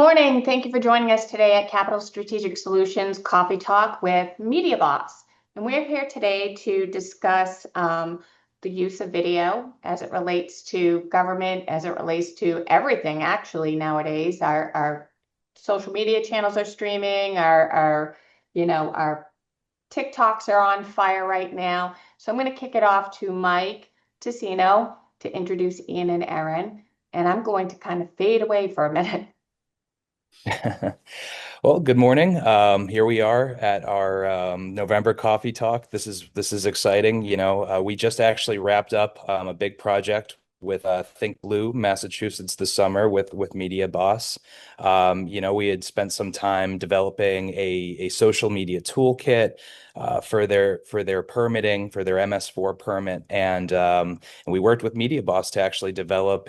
morning. Thank you for joining us today at Capital Strategic Solutions Coffee Talk with MediaBoss. And we're here today to discuss the use of video as it relates to government, as it relates to everything actually nowadays. Our social media channels are streaming, our TikToks are on fire right now. So I'm going to kick it off to Mike Ticino to introduce Ian and Erin. And I'm going to kind of fade away for a minute. Well, good morning. Here we are at our November coffee talk. This is exciting. We just actually wrapped up a big project with Think Blue, Massachusetts this summer with MediaBoss. We had spent some time developing a social media toolkit for their permitting, for their MS4 permit, and we worked with MediaBoss to actually develop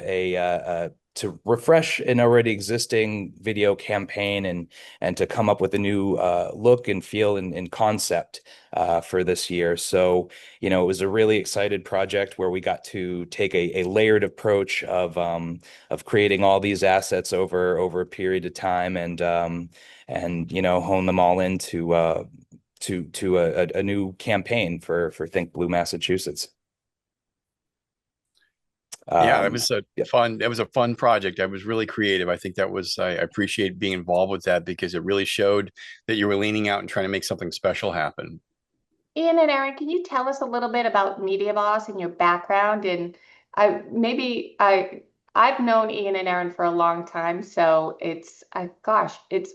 to refresh an already existing video campaign and to come up with a new look and feel and concept for this year. So, it was a really excited project where we got to take a layered approach of creating all these assets over a period of time and hone them all into to a new campaign for Think Blue, Massachusetts. Yeah, Yeah. that was a fun project. I was really creative. I think I appreciate being involved with that because it really showed that you were leaning out and trying to make something special happen. Ian and Erin, can you tell us a little bit about MediaBoss and your background? And I've known Ian and Erin for a long time, so it's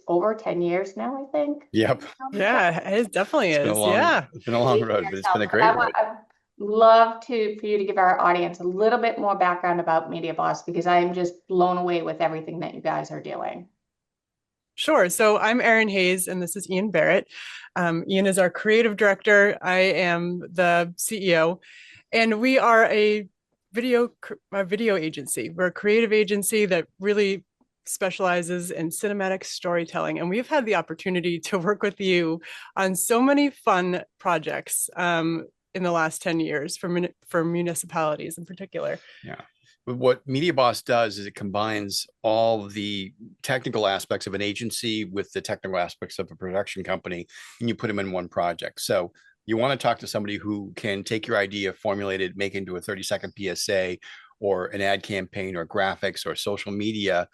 over 10 years now, I think. Yep. Yeah, it definitely It's been a is. long, Yeah. it's been a long road, but it's been a But great road. I'd love for you to give our audience a little bit more background about MediaBoss because I am just blown away with everything that you guys are doing. Sure. So I'm Erin Hayes, and this is Ian Barrett. Ian is our creative director. I am the CEO, and we are a video agency. We're a creative agency that really specializes in cinematic storytelling, and we've had the opportunity to work with you on so many fun projects in the last 10 years for municipalities in particular. Yeah. But what MediaBoss does is it combines all the technical aspects of an agency with the technical aspects of a production company, and you put them in one project. So you want to talk to somebody who can take your idea, formulate it, make it into a 30-second PSA or an ad campaign or graphics or social media.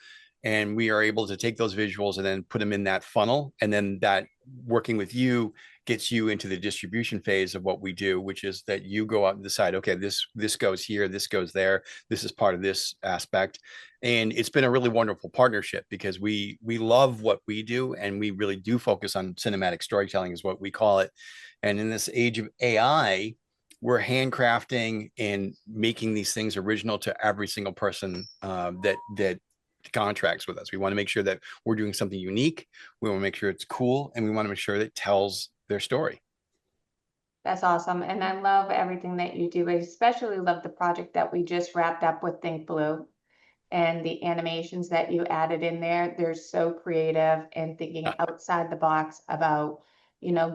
And we are able to take those visuals and then put them in that funnel. And then that working with you gets you into the distribution phase of what we do, which is that you go out and decide, okay, this goes here, this goes there, this is part of this aspect. And it's been a really wonderful partnership because we love what we do and we really do focus on cinematic storytelling is what we call it. And in this age of AI, we're handcrafting and making these things original to every single person that contracts with us. We want to make sure that we're doing something unique. We want to make sure it's cool, and we want to make sure that it tells their story. That's awesome. And I love everything that you do. I especially love the project that we just wrapped up with Think Blue and the animations that you added in there. They're so creative and thinking outside the box about,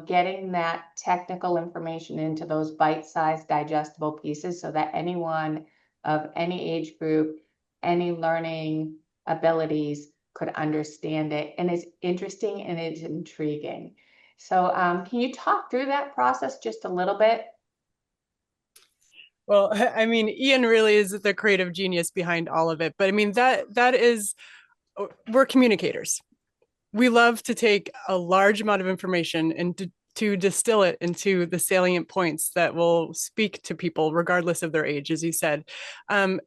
getting that technical information into those bite-sized digestible pieces so that anyone of any age group, any learning abilities could understand it. And it's interesting and it's intriguing. So can you talk through that process just a little bit? Well, I mean, Ian really is the creative genius behind all of it. But I mean, we're communicators. We love to take a large amount of information and to distill it into the salient points that will speak to people regardless of their age, as you said. And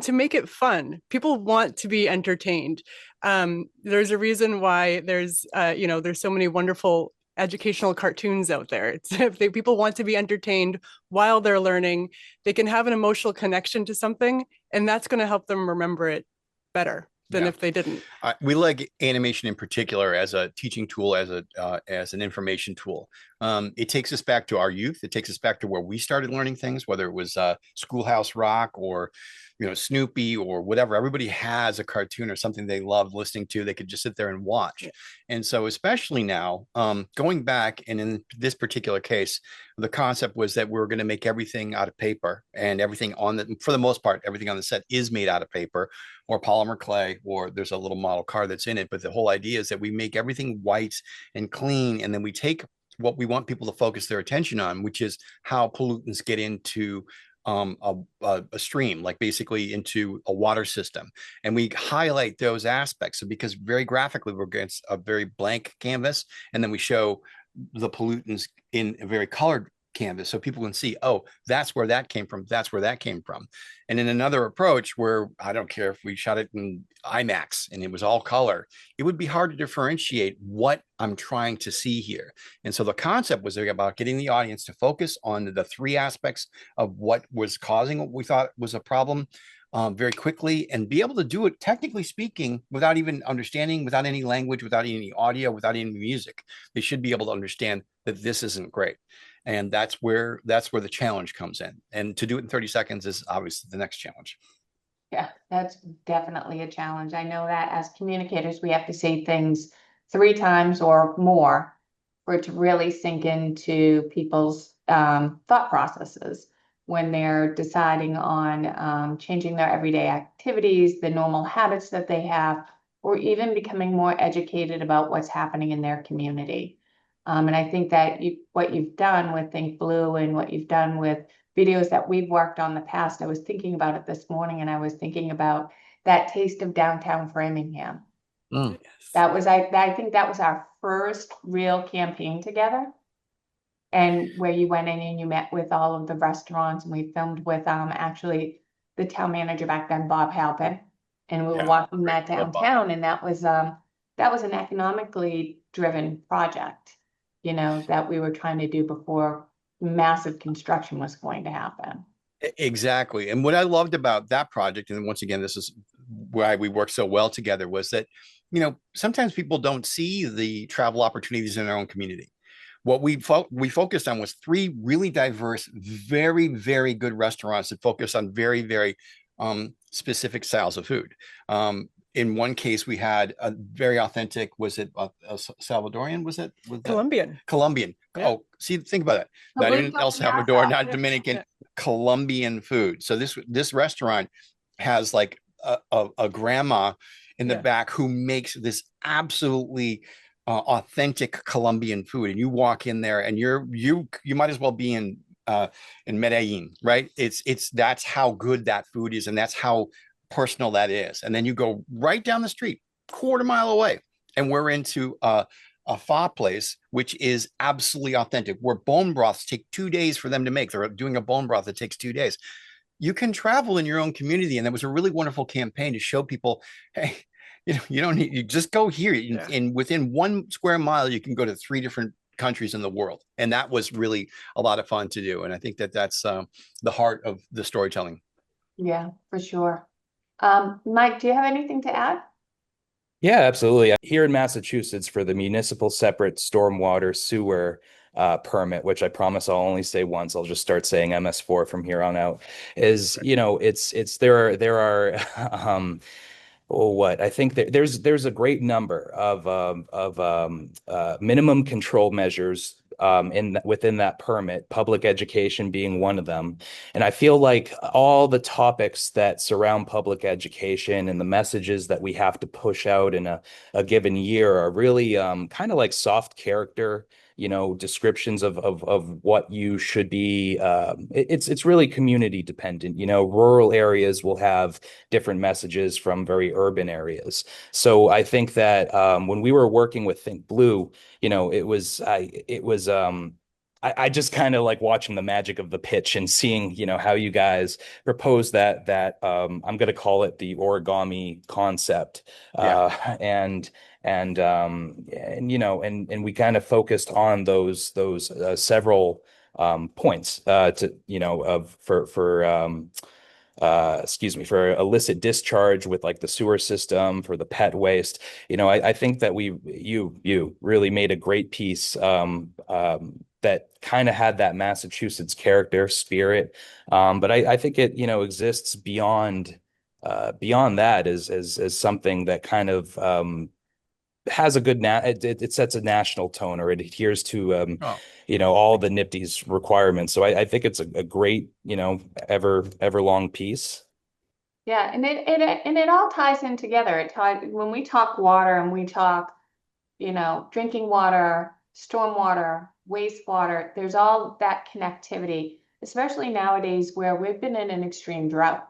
to make it fun. People want to be entertained. There's a reason why there's so many wonderful educational cartoons out there. If people want to be entertained while they're learning, they can have an emotional connection to something, and that's going to help them remember it better than if they didn't. We like animation in particular as a teaching tool, as an information tool. It takes us back to our youth. It takes us back to where we started learning things, whether it was Schoolhouse Rock or Snoopy or whatever. Everybody has a cartoon or something they love listening to. They could just sit there and watch. And so, especially now, going back, and in this particular case, the concept was that we were going to make everything out of paper, and everything for the most part, everything on the set is made out of paper or polymer clay, or there's a little model car that's in it. But the whole idea is that we make everything white and clean, and then we take what we want people to focus their attention on, which is how pollutants get into a stream, like basically into a water system. And we highlight those aspects. So because very graphically, we're against a very blank canvas, and then we show the pollutants in a very colored canvas so people can see, oh, that's where that came from. That's where that came from. And in another approach where I don't care if we shot it in IMAX and it was all color, it would be hard to differentiate what I'm trying to see here. And so the concept was about getting the audience to focus on the three aspects of what was causing what we thought was a problem very quickly, and be able to do it, technically speaking, without even understanding, without any language, without any audio, without any music. They should be able to understand that this isn't great. And that's where the challenge comes in. And to do it in 30 seconds is obviously the next challenge. Yeah, that's definitely a challenge. I know that as communicators, we have to say things 3 times or more for it to really sink into people's thought processes when they're deciding on changing their everyday activities, the normal habits that they have, or even becoming more educated about what's happening in their community. And I think that what you've done with Think Blue and what you've done with videos that we've worked on in the past, I was thinking about it this morning, and I was thinking about that Taste of Downtown Framingham. Mm. That was, I think that was our first real campaign together. And where you went in and you met with all of the restaurants, and we filmed with actually the town manager back then, Bob Halpin. And we were walking that downtown, and that was an economically driven project, that we were trying to do before massive construction was going to happen. Exactly. And what I loved about that project, and once again, this is why we work so well together, was that, sometimes people don't see the travel opportunities in their own community. What we focused on was 3 really diverse, very, very good restaurants that focus on very, very specific styles of food. In one case, we had a very authentic, was it a Salvadorian? Was Colombian. Colombian. Yeah. Oh, see, think about that. Not even El Salvador, not Dominican, Colombian food. So this restaurant has like a grandma in the back who makes this absolutely authentic Colombian food. And you walk in there and you might as well be in Medellin, right? That's how good that food is, and that's how personal that is. And then you go right down the street, quarter mile away, and we're into a pho place, which is absolutely authentic, where bone broths take 2 days for them to make. They're doing a bone broth that takes 2 days. You can travel in your own community. And that was a really wonderful campaign to show people, hey, you don't need, you just go here. And within 1 square mile, you can go to 3 different countries in the world. And that was really a lot of fun to do. And I think that's the heart of the storytelling. Yeah, for sure. Mike, do you have anything to add? Yeah, absolutely. Here in Massachusetts, for the municipal separate stormwater sewer permit, which I promise I'll only say once, I'll just start saying MS4 from here on out, is, there are what I think there's a great number of minimum control measures within that permit, public education being one of them. And I feel like all the topics that surround public education and the messages that we have to push out in a given year are really kind of like soft character, descriptions of what you should be. It's really community dependent. Rural areas will have different messages from very urban areas. So I think that when we were working with Think Blue, I just kind of like watching the magic of the pitch and seeing, how you guys propose that I'm going to call it the origami concept. And we kind of focused on those several points for illicit discharge with like the sewer system, for the pet waste. I think that you really made a great piece that kind of had that Massachusetts character, spirit. But I think it, exists beyond that as something that kind of has a good it sets a national tone, or it adheres to Oh, all the NIPT's requirements. So I think it's a great, ever long piece. Yeah, and it all ties in together. When we talk water and we talk, drinking water, stormwater, wastewater, there's all that connectivity, especially nowadays where we've been in an extreme drought.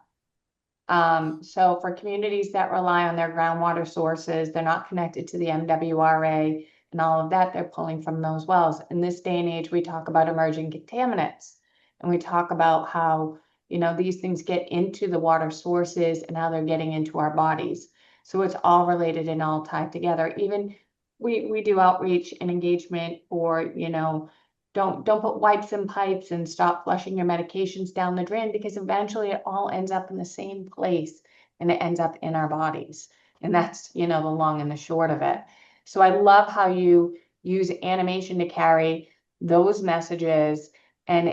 So for communities that rely on their groundwater sources, they're not connected to the MWRA and all of that, they're pulling from those wells. In this day and age, we talk about emerging contaminants, and we talk about how, these things get into the water sources and how they're getting into our bodies. So it's all related and all tied together. Even we do outreach and engagement for, don't put wipes in pipes and stop flushing your medications down the drain, because eventually it all ends up in the same place and it ends up in our bodies. And that's, the long and the short of it. So I love how you use animation to carry those messages. And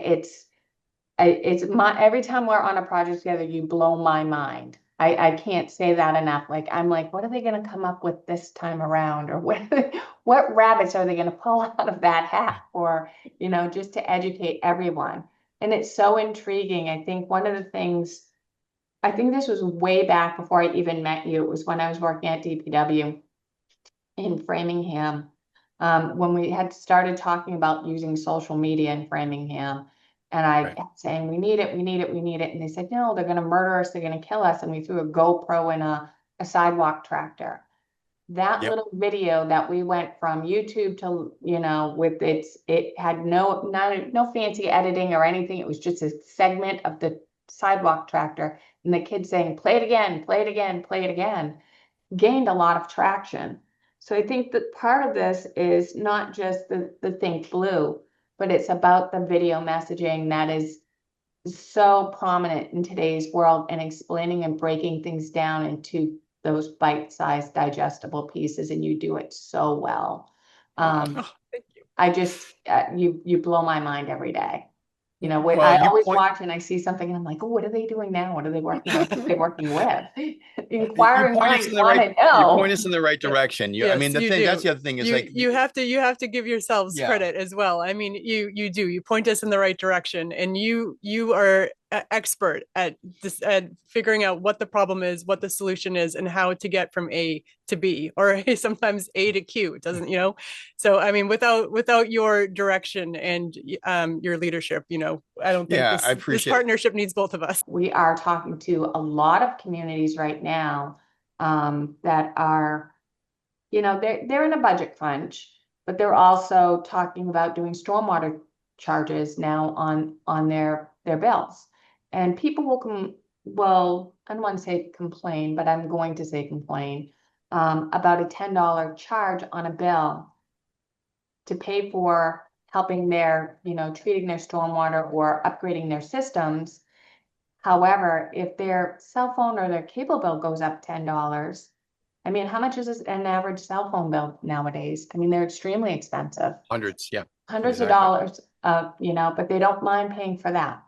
every time we're on a project together, you blow my mind. I can't say that enough. Like, I'm like, what are they going to come up with this time around? Or what rabbits are they going to pull out of that hat? Or, just to educate everyone. And it's so intriguing. I think one of the things, I think this was way back before I even met you. It was when I was working at DPW in Framingham, when we had started talking about using social media in Framingham. And I right. kept saying, we need it, we need it, we need it. And they said, no, they're going to murder us, they're going to kill us. And we threw a GoPro in a sidewalk tractor. That Yep. little video that we went from YouTube to, with it had no fancy editing or anything. It was just a segment of the sidewalk tractor. And the kids saying, play it again, play it again, play it again, gained a lot of traction. So I think that part of this is not just the Think Blue, but it's about the video messaging that is so prominent in today's world, and explaining and breaking things down into those bite-sized digestible pieces, and you do it so well. Wow. Oh, thank you. I just you blow my mind every day. Well, I you always point watch and I see something and I'm like, oh, what are they doing now? What are they working on? What are they working with? you Inquiring point us minds in the want right to know. the right direction. I mean, Yes, you that's do. the other thing is like, You have to give yourselves yeah, credit as well. I mean, you do. You point us in the right direction, and you are expert at this, at figuring out what the problem is, what the solution is, and how to get from A to B, or sometimes A to Q. It doesn't, So I mean, without your direction and your leadership, I don't think yeah, I this appreciate it. partnership needs both of us. We are talking to a lot of communities right now, that are, they're in a budget crunch, but they're also talking about doing stormwater charges now on their bills. And people I don't want to say complain, but I'm going to say complain, about a $10 charge on a bill to pay for helping treating their stormwater or upgrading their systems. However, if their cell phone or their cable bill goes up $10, I mean, how much is an average cell phone bill nowadays? I mean, they're extremely expensive, Hundreds. Yeah, hundreds of exactly. dollars, but they don't mind paying for that,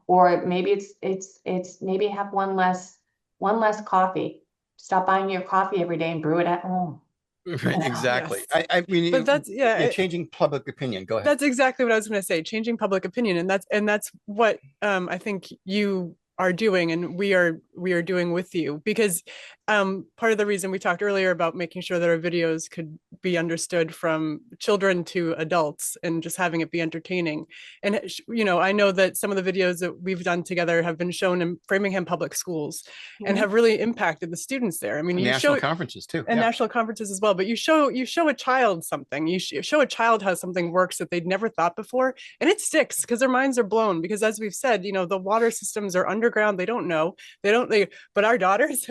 or maybe it's maybe have one less coffee. Stop buying your coffee every day and brew it at home. Right, exactly. Yes. I mean, But that's changing public opinion. Go ahead. that's exactly what I was going to say, changing public opinion. And that's what I think you are doing, and we are doing with you, because part of the reason we talked earlier about making sure that our videos could be understood from children to adults and just having it be entertaining. And I know that some of the videos that we've done together have been shown in Framingham public schools and have really impacted the students there. I mean, you National show conferences too. and Yeah. national conferences as well, but you show a child something, you show a child how something works that they'd never thought before, and it sticks because their minds are blown, because as we've said, the water systems are underground. They don't know, but our daughters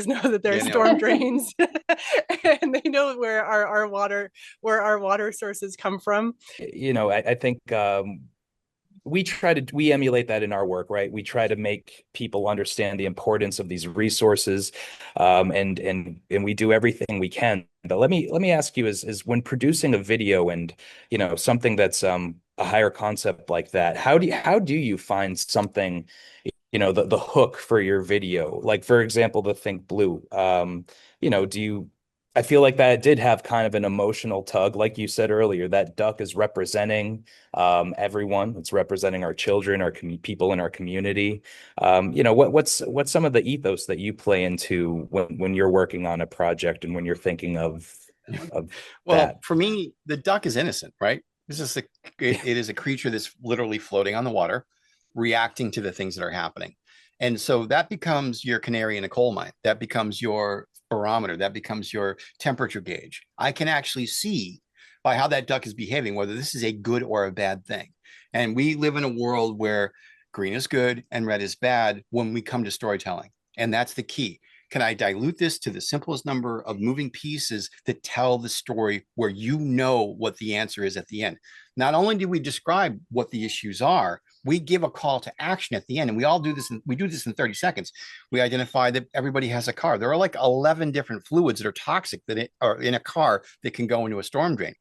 know that there's Yeah, no. storm drains and they know where our water sources come from. I think we emulate that in our work, right? We try to make people understand the importance of these resources, and we do everything we can. But let me ask you, is when producing a video and something that's a higher concept like that, how do you find something, the hook for your video? Like, for example, the Think Blue. Do you I feel like that did have kind of an emotional tug, like you said earlier. That duck is representing everyone. It's representing our children, our people in our community. What's some of the ethos that you play into when you're working on a project and when you're thinking of Well, that? for me, the duck is innocent, right? This is it is a creature that's literally floating on the water, reacting to the things that are happening. And so that becomes your canary in a coal mine. That becomes your barometer. That becomes your temperature gauge. I can actually see by how that duck is behaving whether this is a good or a bad thing. And we live in a world where green is good and red is bad when we come to storytelling. And that's the key. Can I dilute this to the simplest number of moving pieces that tell the story where you know what the answer is at the end? Not only do we describe what the issues are, we give a call to action at the end. And we all do this. We do this in 30 seconds. We identify that everybody has a car. There are like 11 different fluids that are toxic that are in a car that can go into a storm drain.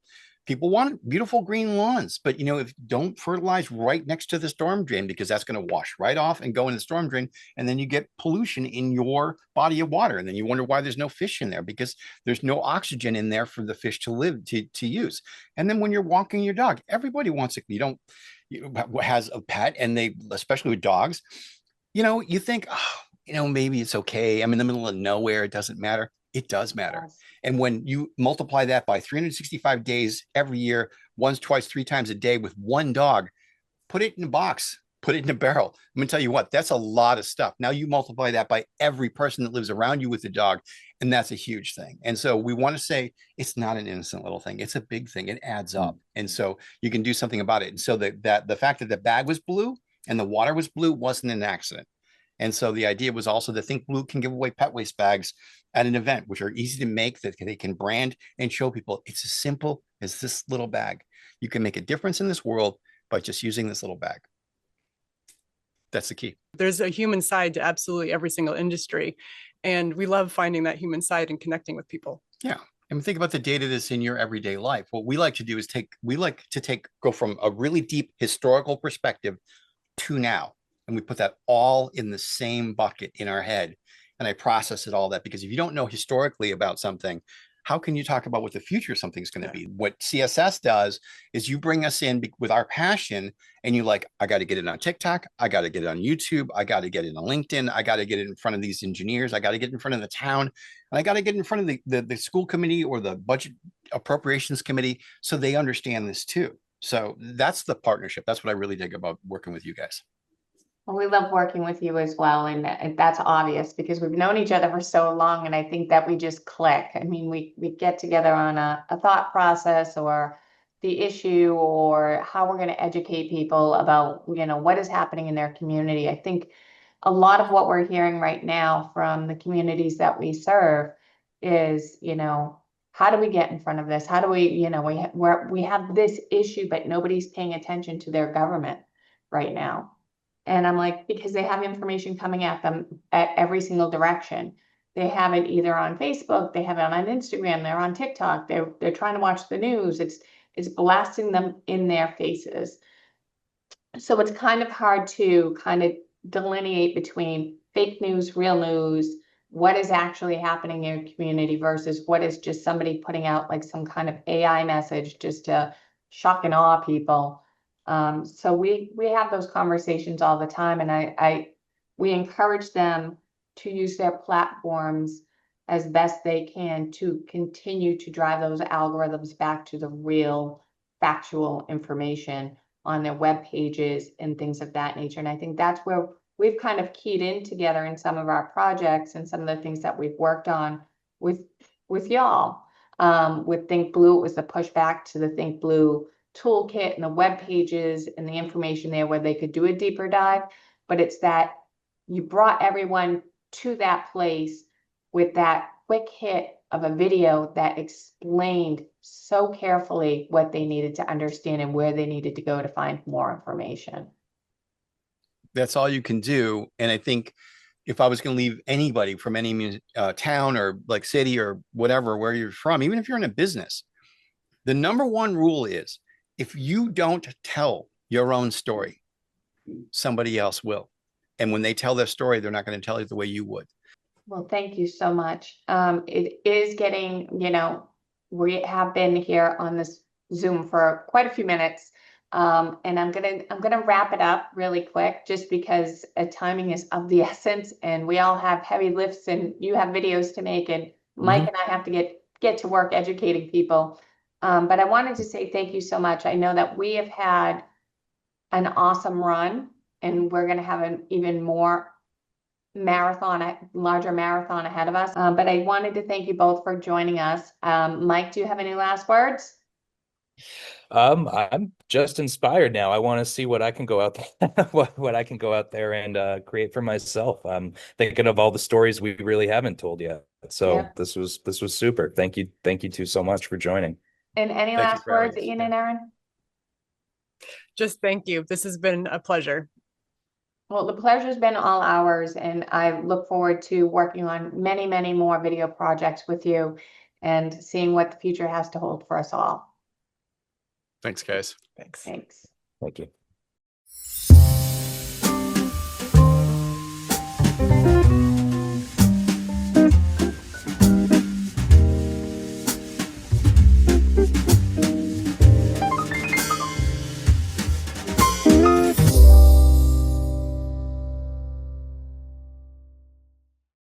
People want beautiful green lawns, but if don't fertilize right next to the storm drain, because that's going to wash right off and go in the storm drain, and then you get pollution in your body of water, and then you wonder why there's no fish in there, because there's no oxygen in there for the fish to live to use. And then when you're walking your dog, everybody wants has a pet, and they, especially with dogs, you think, maybe it's okay. I'm in the middle of nowhere. It doesn't matter. It does matter. Yes. And when you multiply that by 365 days every year, once, twice, three times a day with one dog, put it in a box, put it in a barrel. I'm going to tell you what, that's a lot of stuff. Now you multiply that by every person that lives around you with the dog, and that's a huge thing. And so we want to say it's not an innocent little thing. It's a big thing. It adds up. And so you can do something about it. And so that the fact that the bag was blue and the water was blue wasn't an accident. And so the idea was also that Think Blue can give away pet waste bags at an event, which are easy to make, that they can brand and show people. It's as simple as this little bag. You can make a difference in this world by just using this little bag. That's the key. There's a human side to absolutely every single industry. And we love finding that human side and connecting with people. Yeah. And think about the data that's in your everyday life. What we like to do is go from a really deep historical perspective to now. And we put that all in the same bucket in our head. And I process it all that, because if you don't know historically about something, how can you talk about what the future of something's going to be? What CSS does is you bring us in with our passion, and you like, I got to get it on TikTok. I got to get it on YouTube. I got to get it on LinkedIn. I got to get it in front of these engineers. I got to get in front of the town, and I got to get in front of the school committee or the budget appropriations committee, so they understand this too. So that's the partnership. That's what I really dig about working with you guys. Well, we love working with you as well, and that's obvious because we've known each other for so long, and I think that we just click. I mean, we get together on a thought process or the issue or how we're going to educate people about, what is happening in their community. I think a lot of what we're hearing right now from the communities that we serve is, how do we get in front of this? How do we, we have this issue, but nobody's paying attention to their government right now. And I'm like, because they have information coming at them at every single direction. They have it either on Facebook, they have it on Instagram, they're on TikTok, they're trying to watch the news. It's blasting them in their faces. So it's kind of hard to kind of delineate between fake news, real news, what is actually happening in your community versus what is just somebody putting out like some kind of AI message just to shock and awe people. So we have those conversations all the time, and we encourage them to use their platforms as best they can to continue to drive those algorithms back to the real factual information on their web pages and things of that nature. And I think that's where we've kind of keyed in together in some of our projects and some of the things that we've worked on with y'all. With Think Blue, it was the pushback to the Think Blue toolkit and the web pages and the information there where they could do a deeper dive. But it's that you brought everyone to that place with that quick hit of a video that explained so carefully what they needed to understand and where they needed to go to find more information. That's all you can do. And I think if I was going to leave anybody from any town or like city or whatever, where you're from, even if you're in a business, the number one rule is if you don't tell your own story, somebody else will. And when they tell their story, they're not going to tell it the way you would. Well, thank you so much. It is getting, we have been here on this Zoom for quite a few minutes. And I'm gonna wrap it up really quick just because timing is of the essence and we all have heavy lifts and you have videos to make and Mike and I have to get to work educating people. But I wanted to say thank you so much. I know that we have had an awesome run and we're gonna have an even more larger marathon ahead of us. But I wanted to thank you both for joining us. Mike, do you have any last words? I'm just inspired now. I want to see what I can go out there, what I can go out there and create for myself. I'm thinking of all the stories we really haven't told yet. So Yeah. this was super. Thank you two so much for joining. And any Thank you last for having words, us. Ian and Erin? Just thank you. This has been a pleasure. Well, the pleasure's been all ours, and I look forward to working on many, many more video projects with you and seeing what the future has to hold for us all. Thanks, guys. Thanks. Thanks. Thank you.